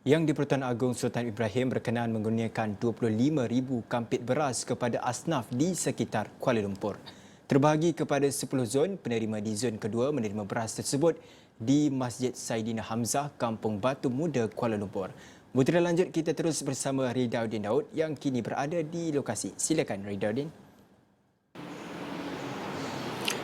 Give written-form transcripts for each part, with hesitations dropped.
Yang di-Pertuan Agong Sultan Ibrahim berkenan mengurniakan 25,000 kampit beras kepada asnaf di sekitar Kuala Lumpur. Terbahagi kepada 10 zon, penerima di zon kedua menerima beras tersebut di Masjid Saidina Hamzah, Kampung Batu Muda, Kuala Lumpur. Butiran lanjut kita terus bersama Ridauddin Daud yang kini berada di lokasi. Silakan Ridauddin.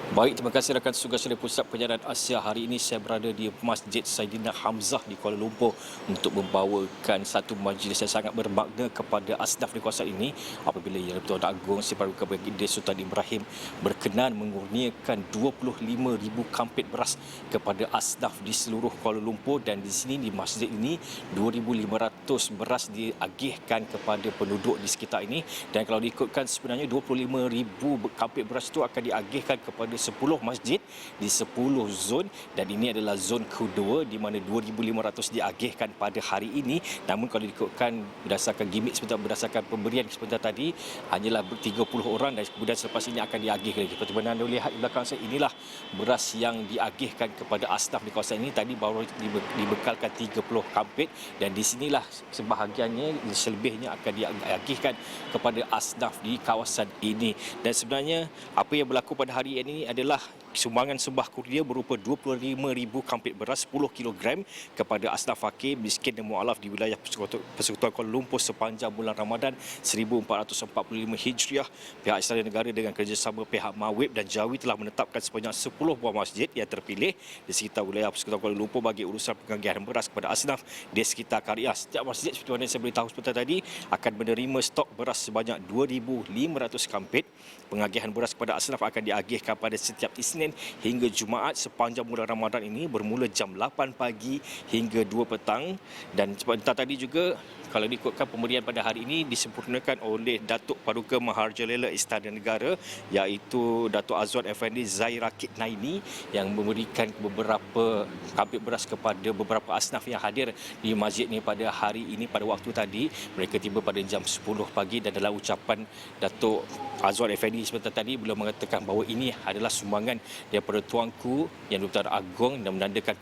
Baik, terima kasih rakan tugas dari Pusat Penyiaran Asia. Hari ini saya berada di Masjid Saidina Hamzah di Kuala Lumpur untuk membawakan satu majlis yang sangat bermakna kepada asnaf di kawasan ini apabila Yang di-Pertuan Agong Sri Paduka Baginda Sultan Ibrahim berkenan mengurniakan 25,000 kampit beras kepada asnaf di seluruh Kuala Lumpur, dan di sini di masjid ini 2,500 beras diagihkan kepada penduduk di sekitar ini. Dan kalau diikutkan sebenarnya 25,000 kampit beras itu akan diagihkan kepada 10 masjid di 10 zon, dan ini adalah zon kedua di mana 2,500 diagihkan pada hari ini. Namun kalau diikutkan berdasarkan gimmick sebentar, berdasarkan pemberian sebentar tadi, hanyalah 30 orang, dan kemudian selepas ini akan diagihkan lagi. Seperti mana anda lihat di belakang saya, inilah beras yang diagihkan kepada asnaf di kawasan ini. Tadi baru dibekalkan 30 kampit, dan di sinilah sebahagiannya, selebihnya akan diagihkan kepada asnaf di kawasan ini. Dan sebenarnya apa yang berlaku pada hari ini adalah sumbangan sembah kurnia berupa 25,000 kampit beras 10 kg kepada asnaf fakir, miskin dan mualaf di wilayah Persekutuan Kuala Lumpur sepanjang bulan Ramadan 1445 Hijriah. Pihak Istana Negara dengan kerjasama pihak Mawib dan Jawi telah menetapkan sebanyak 10 buah masjid yang terpilih di sekitar wilayah Persekutuan Kuala Lumpur bagi urusan pengagihan beras kepada asnaf di sekitar karya. Setiap masjid seperti mana saya beritahu sebentar tadi akan menerima stok beras sebanyak 2,500 kampit. Pengagihan beras kepada asnaf akan diagihkan pada setiap Isnin hingga Jumaat sepanjang bulan Ramadan ini bermula jam 8 pagi hingga 2 petang. Dan sebentar tadi juga kalau diikutkan pemberian pada hari ini disempurnakan oleh Datuk Paduka Maharajalela Istana Negara, iaitu Datuk Azwan Effendi Zairakid Naini, yang memberikan beberapa kampit beras kepada beberapa asnaf yang hadir di masjid ini pada hari ini. Pada waktu tadi mereka tiba pada jam 10 pagi, dan dalam ucapan Datuk Azwan Effendi sebentar tadi beliau mengatakan bahawa ini adalah sumbangan daripada tuanku Yang di-Pertuan Agong, dan menandakan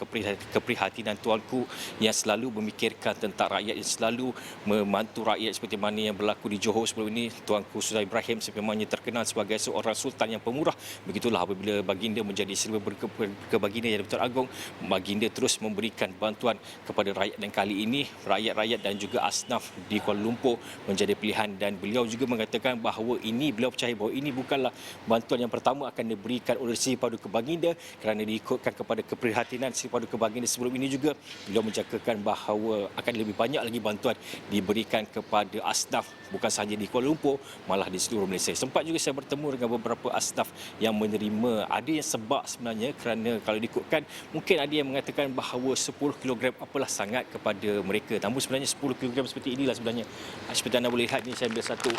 keprihatinan tuanku yang selalu memikirkan tentang rakyat, yang selalu membantu rakyat seperti mana yang berlaku di Johor sebelum ini. Tuanku Sultan Ibrahim sebenarnya terkenal sebagai seorang sultan yang pemurah. Begitulah apabila baginda menjadi serba berkebaginda Yang di-Pertuan Agong, baginda terus memberikan bantuan kepada rakyat, dan kali ini rakyat-rakyat dan juga asnaf di Kuala Lumpur menjadi pilihan. Dan beliau juga mengatakan bahawa beliau percaya bahawa ini bukanlah bantuan yang pertama akan diberikan oleh Sri Paduka Baginda, kerana diikutkan kepada keprihatinan Sri Paduka Baginda sebelum ini juga beliau menjangkakan bahawa akan lebih banyak lagi bantuan diberikan kepada asnaf bukan sahaja di Kuala Lumpur, malah di seluruh Malaysia. Sempat juga saya bertemu dengan beberapa asnaf yang menerima. Ada yang sebab sebenarnya, kerana kalau diikutkan mungkin ada yang mengatakan bahawa 10 kg apalah sangat kepada mereka. Namun sebenarnya 10 kg seperti inilah sebenarnya. Seperti anda boleh lihat ni, saya ambil satu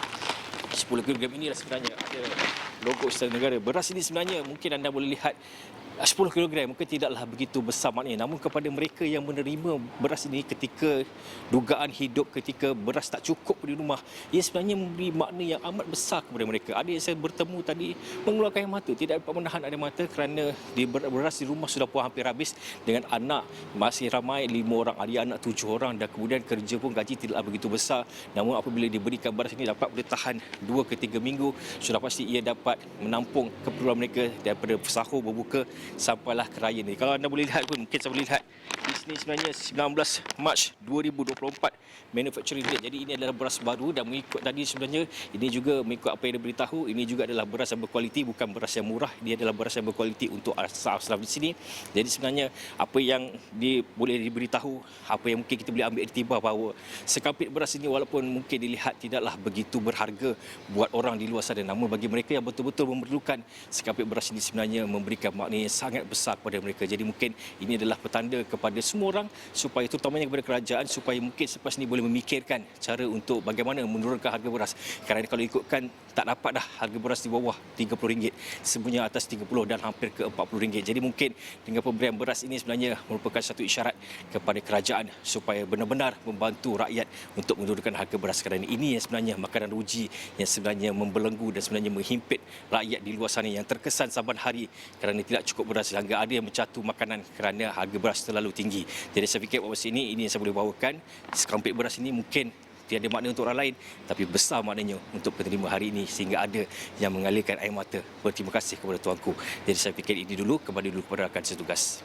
10 kg inilah sebenarnya ada logo Istana Negara. Beras ini sebenarnya mungkin anda boleh lihat 10 kg mungkin tidaklah begitu besar maknanya, namun kepada mereka yang menerima beras ini ketika dugaan hidup, ketika beras tak cukup di rumah, ia sebenarnya memberi makna yang amat besar kepada mereka. Ada yang saya bertemu tadi mengeluarkan air mata, tidak dapat menahan air mata kerana beras di rumah sudah pun hampir habis, dengan anak masih ramai 5 orang, adik anak 7 orang, dan kemudian kerja pun gaji tidaklah begitu besar. Namun apabila diberikan beras ini dapat bertahan 2 ke 3 minggu, sudah pasti ia dapat menampung keperluan mereka daripada sahur, berbuka sampailah ke raya ni. Kalau anda boleh lihat pun, mungkin saya boleh lihat di sini sebenarnya 19 Mac 2024 manufacturing date. Jadi ini adalah beras baru, dan mengikut tadi sebenarnya ini juga mengikut apa yang diberitahu, ini juga adalah beras yang berkualiti, bukan beras yang murah. Dia adalah beras yang berkualiti untuk asnaf di sini. Jadi sebenarnya apa yang boleh diberitahu, apa yang mungkin kita boleh ambil iktibar bahawa sekampit beras ini walaupun mungkin dilihat tidaklah begitu berharga buat orang di luar sana, namun bagi mereka yang betul-betul memerlukan, sekampit beras ini sebenarnya memberikan makna yang sangat besar kepada mereka. Jadi mungkin ini adalah petanda kepada semua orang, supaya terutamanya kepada kerajaan, supaya mungkin selepas ini boleh memikirkan cara untuk bagaimana menurunkan harga beras. Kerana kalau ikutkan tak dapat dah harga beras di bawah RM30, semuanya atas 30 dan hampir ke RM40. Jadi mungkin dengan pemberian beras ini sebenarnya merupakan satu isyarat kepada kerajaan supaya benar-benar membantu rakyat untuk menurunkan harga beras. Kerana ini yang sebenarnya makanan ruji yang sebenarnya membelenggu dan sebenarnya menghimpit rakyat di luar sana yang terkesan saban hari kerana tidak cukup beras, hingga ada yang mencatu makanan kerana harga beras terlalu tinggi. Jadi saya fikir pada masa ini yang saya boleh bawakan, sekampit beras ini mungkin tiada makna untuk orang lain, tapi besar maknanya untuk penerima hari ini sehingga ada yang mengalirkan air mata berterima kasih kepada tuanku. Jadi saya fikir ini dulu, kembali dulu kepada rakan setugas.